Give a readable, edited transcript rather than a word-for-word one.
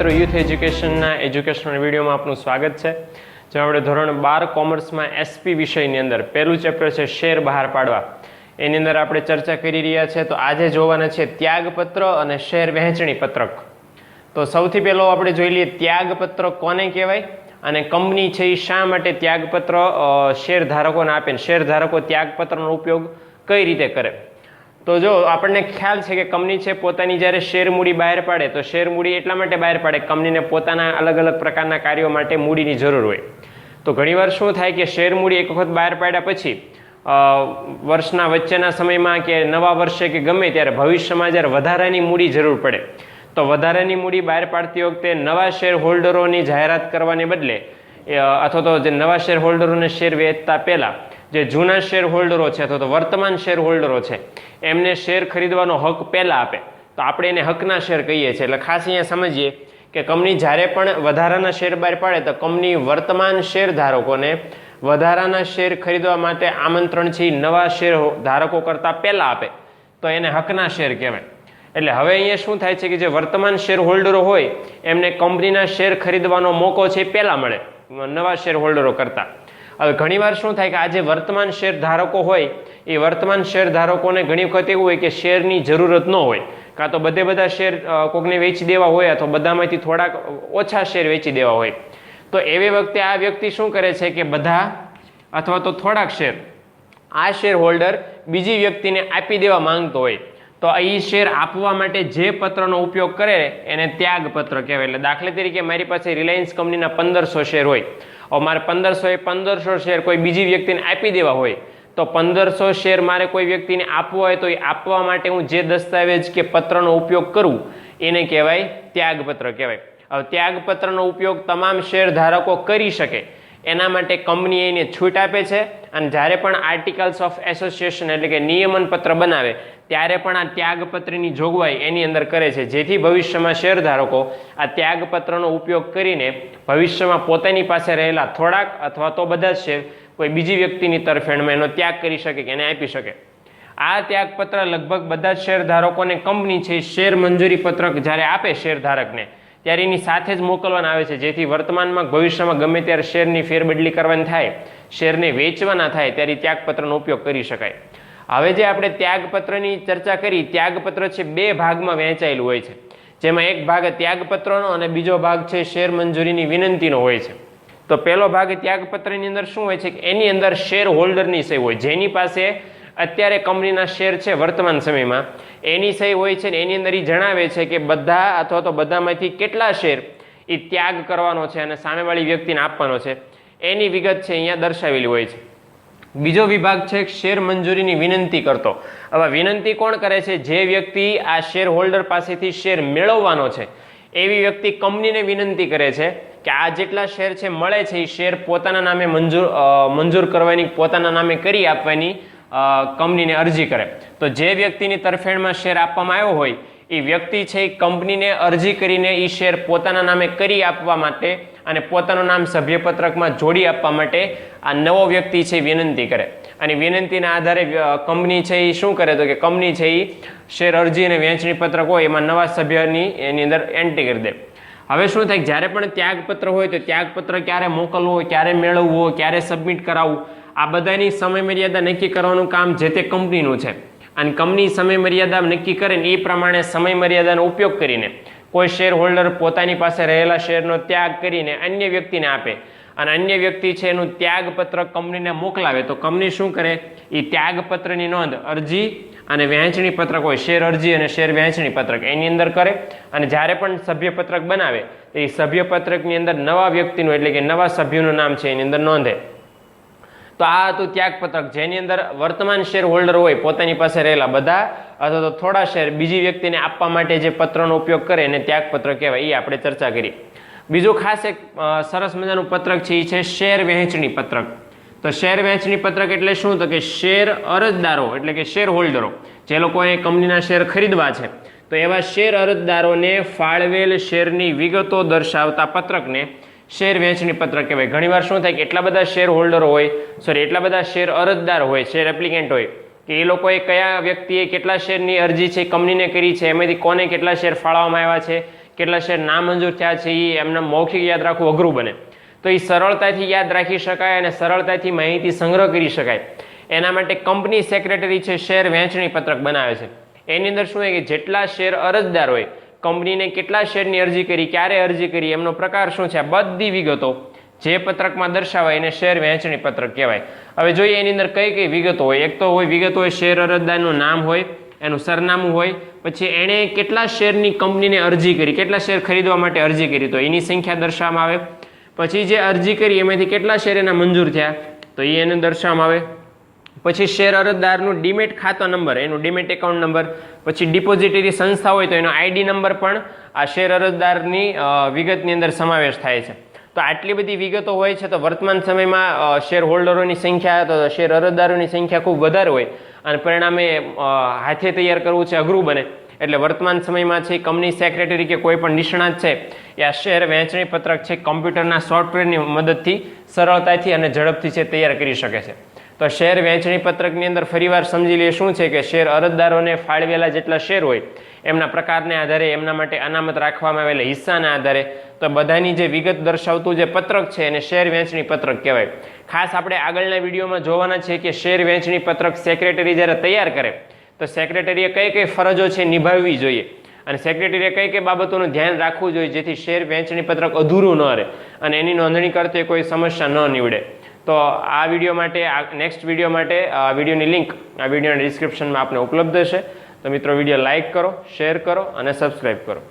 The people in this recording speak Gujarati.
મિત્રો યુથ એજ્યુકેશનના એજ્યુકેશનલ વિડીયોમાં આપનું સ્વાગત છે. જો આપણે ધોરણ 12 કોમર્સમાં એસપી વિષયની અંદર પહેલું ચેપ્ટર છે શેર બહાર પાડવા, એની અંદર આપણે ચર્ચા કરી રહ્યા છે. તો આજે જોવાના છે ત્યાગપત્ર અને શેર વહેંચણી પત્રક. તો સૌથી પહેલો આપણે જોઈ લઈએ ત્યાગપત્ર કોને કહેવાય અને કંપની છે એ શા માટે ત્યાગપત્ર શેર ધારકોને આપે, શેર ધારકો ત્યાગપત્રનો ઉપયોગ કઈ રીતે કરે. તો જો આપણને ખ્યાલ છે કે કંપની છે પોતાની જ્યારે શેર મૂડી બહાર પાડે તો શેર મૂડી એટલા માટે બહાર પાડે કંપનીને પોતાના અલગ અલગ પ્રકારના કાર્યો માટે મૂડીની જરૂર હોય. તો ઘણીવાર શું થાય કે શેર મૂડી એક વખત બહાર પાડ્યા પછી વર્ષના વચ્ચેના સમયમાં કે નવા વર્ષે કે ગમે ત્યારે ભવિષ્યમાં જ્યારે વધારાની મૂડી જરૂર પડે તો વધારાની મૂડી બહાર પાડતી વખતે નવા શેર હોલ્ડરોની જાહેરાત કરવાને બદલે અથવા તો જે નવા શેર હોલ્ડરોને શેર વેચતા પહેલાં જે જૂના શેર હોલ્ડરો છે અથવા તો વર્તમાન શેર હોલ્ડરો છે એમને શેર ખરીદવાનો હક પહેલાં આપે. તો આપણે એને હકના શેર કહીએ છીએ. એટલે ખાસ અહીંયા સમજીએ કે કંપની જ્યારે પણ વધારાના શેર બહાર પાડે તો કંપની વર્તમાન શેર ધારકોને વધારાના શેર ખરીદવા માટે આમંત્રણ છે નવા શેર ધારકો કરતાં પહેલાં આપે તો એને હકના શેર કહેવાય. એટલે હવે અહીંયા શું થાય છે કે જે વર્તમાન શેર હોલ્ડરો હોય એમને કંપનીના શેર ખરીદવાનો મોકો છે પહેલાં મળે નવા શેર હોલ્ડરો કરતાં. હવે ઘણીવાર શું થાય કે આ જે વર્તમાન શેર ધારકો હોય એ વર્તમાન શેર ધારકોને ઘણી વખત એવું હોય કે શેરની જરૂરત ન હોય, કાં તો બધા શેર કોકને વેચી દેવા હોય અથવા બધામાંથી થોડાક ઓછા શેર વેચી દેવા હોય. તો એવી વખતે આ વ્યક્તિ શું કરે છે કે બધા અથવા તો થોડાક શેર આ શેર હોલ્ડર બીજી વ્યક્તિને આપી દેવા માંગતો હોય તો એ શેર આપવા માટે જે પત્રનો ઉપયોગ કરે એને ત્યાગપત્ર કહેવાય. એટલે દાખલા તરીકે મારી પાસે રિલાયન્સ કંપનીના 1500 શેર હોય, હવે મારે 1500 શેર કોઈ બીજી વ્યક્તિને આપી દેવા હોય તો 1500 શેર મારે કોઈ વ્યક્તિને આપવો હોય તો એ આપવા માટે હું જે દસ્તાવેજ કે પત્રનો ઉપયોગ કરું એને કહેવાય ત્યાગપત્ર કહેવાય. હવે ત્યાગપત્રનો ઉપયોગ તમામ શેર ધારકો કરી શકે એના માટે કંપની એને છૂટ આપે છે. અને જ્યારે પણ આર્ટિકલ્સ ઓફ એસોસિએશન એટલે કે નિયમન પત્ર બનાવે ત્યારે પણ આ ત્યાગપત્રની જોગવાઈ એની અંદર કરે છે, જેથી ભવિષ્યમાં શેર ધારકો આ ત્યાગપત્રનો ઉપયોગ કરીને ભવિષ્યમાં પોતાની પાસે રહેલા થોડાક અથવા તો બધા જ શેર કોઈ બીજી વ્યક્તિની તરફેણમાં એનો ત્યાગ કરી શકે કે એને આપી શકે. આ ત્યાગપત્ર લગભગ બધા જ શેર ધારકોને કંપની છે શેર મંજૂરી પત્રક જ્યારે આપે શેર ધારકને ત્યારે એની સાથે જ મોકલવાના આવે છે, જેથી વર્તમાનમાં ભવિષ્યમાં ગમે ત્યારે શેરની ફેરબદલી કરવાની થાય, શેરને વેચવાના થાય ત્યારે ત્યાગપત્રનો ઉપયોગ કરી શકાય. હવે જે આપણે ત્યાગપત્રની ચર્ચા કરી, ત્યાગપત્ર છે બે ભાગમાં વહેંચાયેલું હોય છે, જેમાં એક ભાગ ત્યાગપત્રનો અને બીજો ભાગ છે શેર મંજૂરીની વિનંતીનો હોય છે. તો પહેલો ભાગ ત્યાગપત્રની અંદર શું હોય છે કે એની અંદર શેર હોલ્ડરની સહી હોય, જેની પાસે અત્યારે કંપનીના શેર છે વર્તમાન સમયમાં એની સહી હોય છે ને એની અંદર એ જણાવે છે કે બધા અથવા તો બધામાંથી કેટલા શેર એ ત્યાગ કરવાનો છે અને સામેવાળી વ્યક્તિને આપવાનો છે એની વિગત છે અહીંયા દર્શાવેલી હોય છે. બીજો વિભાગ છે શેર મંજૂરીની વિનંતી કરતો. હવે વિનંતી કોણ કરે છે? જે વ્યક્તિ આ શેર હોલ્ડર પાસેથી શેર મેળવવાનો છે એવી વ્યક્તિ કંપનીને વિનંતી કરે છે કે આ જેટલા શેર છે મળે છે એ શેર પોતાના નામે મંજૂર કરવાની, પોતાના નામે કરી આપવાની કંપનીને અરજી કરે. તો જે વ્યક્તિની તરફેણમાં શેર આપવામાં આવ્યો હોય એ વ્યક્તિ છે એ કંપનીને અરજી કરીને એ શેર પોતાના નામે કરી આપવા માટે અને પોતાનું નામ સભ્યપત્રકમાં જોડી આપવા માટે આ નવો વ્યક્તિ છે વિનંતી કરે. અને વિનંતીના આધારે કંપની છે એ શું કરે તો કે કંપની છે એ શેર અરજી અને વહેંચણી પત્રક હોય એમાં નવા સભ્યની એની અંદર એન્ટ્રી કરી દે. હવે શું થાય, જ્યારે પણ ત્યાગપત્ર હોય તો ત્યાગપત્ર ક્યારે મોકલવું હોય, ક્યારે મેળવવું હોય, ક્યારે સબમિટ કરાવવું, આ બધાની સમય મર્યાદા નક્કી કરવાનું કામ જે તે કંપનીનું છે. અને કંપની સમય મર્યાદા નક્કી કરે ને એ પ્રમાણે સમય મર્યાદાનો ઉપયોગ કરીને કોઈ શેર હોલ્ડર પોતાની પાસે રહેલા શેરનો ત્યાગ કરીને અન્ય વ્યક્તિને આપે અને અન્ય વ્યક્તિ છે એનું ત્યાગપત્ર કંપનીને મોકલાવે તો કંપની શું કરે, એ ત્યાગપત્રની નોંધ અરજી અને વહેંચણી પત્રક હોય, શેર અરજી અને શેર વહેંચણી પત્રક એની અંદર કરે. અને જ્યારે પણ સભ્યપત્રક બનાવે તો એ સભ્યપત્રકની અંદર નવા વ્યક્તિનું એટલે કે નવા સભ્યનું નામ છે એની અંદર નોંધે. તો આ હતું ત્યાગપત્રક, જેની અંદર વર્તમાન શેર હોલ્ડર હોય પોતાની પાસે રહેલા બધા અથવા તો થોડા શેર બીજી વ્યક્તિને આપવા માટે જે પત્રનો ઉપયોગ કરે એને ત્યાગપત્ર કહેવાય. એ આપણે ચર્ચા કરી. બીજું ખાસ એક સરસ મજાનું પત્રક છે એ છે શેર વહેંચણી પત્રક. તો શેર વહેંચણી પત્રક એટલે શું? તો કે શેર અરજદારો એટલે કે શેર હોલ્ડરો જે લોકોએ કંપનીના શેર ખરીદવા છે તો એવા શેર અરજદારોને ફાળવેલ શેરની વિગતો દર્શાવતા પત્રકને શેર વહેંચણી પત્રક કહેવાય. ઘણીવાર શું થાય કે એટલા બધા શેર હોલ્ડરો હોય, એટલા બધા શેર અરજદાર હોય, શેર એપ્લિકેન્ટ હોય કે એ લોકોએ કયા વ્યક્તિએ કેટલા શેરની અરજી છે કંપનીને કરી છે, એમાંથી કોને કેટલા શેર ફાળવવામાં આવ્યા છે, કેટલા શેર નામંજૂર થયા છે એ એમને મૌખિક યાદ રાખવું અઘરું બને. તો એ સરળતાથી યાદ રાખી શકાય અને સરળતાથી માહિતી સંગ્રહ કરી શકાય એના માટે કંપની સેક્રેટરી છે શેર વહેંચણી પત્રક બનાવે છે. એની અંદર શું હોય કે જેટલા શેર અરજદાર હોય, કંપનીને કેટલા શેરની અરજી કરી, ક્યારે અરજી કરી, એમનો પ્રકાર શું છે, આ બધી વિગતો જે પત્રકમાં દર્શાવાય એને શેર વહેંચણી પત્રક કહેવાય. હવે જોઈએ એની અંદર કઈ કઈ વિગતો હોય. એક તો હોય વિગતો હોય શેર અરજદારનું નામ હોય, એનું સરનામું હોય, પછી એણે કેટલા શેરની કંપનીને અરજી કરી, કેટલા શેર ખરીદવા માટે અરજી કરી તો એની સંખ્યા દર્શાવવામાં આવે. પછી જે અરજી કરી એમાંથી કેટલા શેર એના મંજૂર થયા તો એને દર્શાવવામાં આવે. પછી શેર અરજદારનું ડીમેટ ખાતો નંબર, એનું ડીમેટ એકાઉન્ટ નંબર, પછી ડિપોઝિટરી સંસ્થા હોય તો એનો આઈડી નંબર પણ આ શેર અરજદારની વિગતની અંદર સમાવેશ થાય છે. તો આટલી બધી વિગતો હોય છે તો વર્તમાન સમયમાં શેર હોલ્ડરોની સંખ્યા તો શેર અરજદારોની સંખ્યા ખૂબ વધારે હોય અને પરિણામે હાથે તૈયાર કરવું છે અઘરું બને. એટલે વર્તમાન સમયમાં છે કંપની સેક્રેટરી કે કોઈ પણ નિષ્ણાત છે એ આ શેર વહેંચણી પત્રક છે કમ્પ્યુટરના સોફ્ટવેરની મદદથી સરળતાથી અને ઝડપથી છે તૈયાર કરી શકે છે. તો શેર વહેંચણી પત્રકની અંદર ફરીવાર સમજી લઈએ શું છે કે શેર અરજદારોને ફાળવેલા જેટલા શેર હોય એમના પ્રકારને આધારે એમના માટે અનામત રાખવામાં આવેલા હિસ્સાના આધારે તો બધાની જે વિગત દર્શાવતું જે પત્રક છે એને શેર વહેંચણી પત્રક કહેવાય. ખાસ આપણે આગળના વિડીયોમાં જોવાના છે કે શેર વહેંચણી પત્રક સેક્રેટરી જ્યારે તૈયાર કરે તો સેક્રેટરીએ કઈ કઈ ફરજો છે નિભાવવી જોઈએ અને સેક્રેટરીએ કઈ કઈ બાબતોનું ધ્યાન રાખવું જોઈએ જેથી શેર વહેંચણી પત્રક અધૂરું ન રહે અને એની નોંધણી કરતી કોઈ સમસ્યા ન નીવડે. તો આ વિડીયો માટે નેક્સ્ટ વિડીયો માટે આ વિડીયોની લિંક આ વિડીયોના ડિસ્ક્રિપ્શનમાં આપને ઉપલબ્ધ છે. તો મિત્રો વિડીયો લાઇક કરો, શેર કરો અને સબસ્ક્રાઈબ કરો.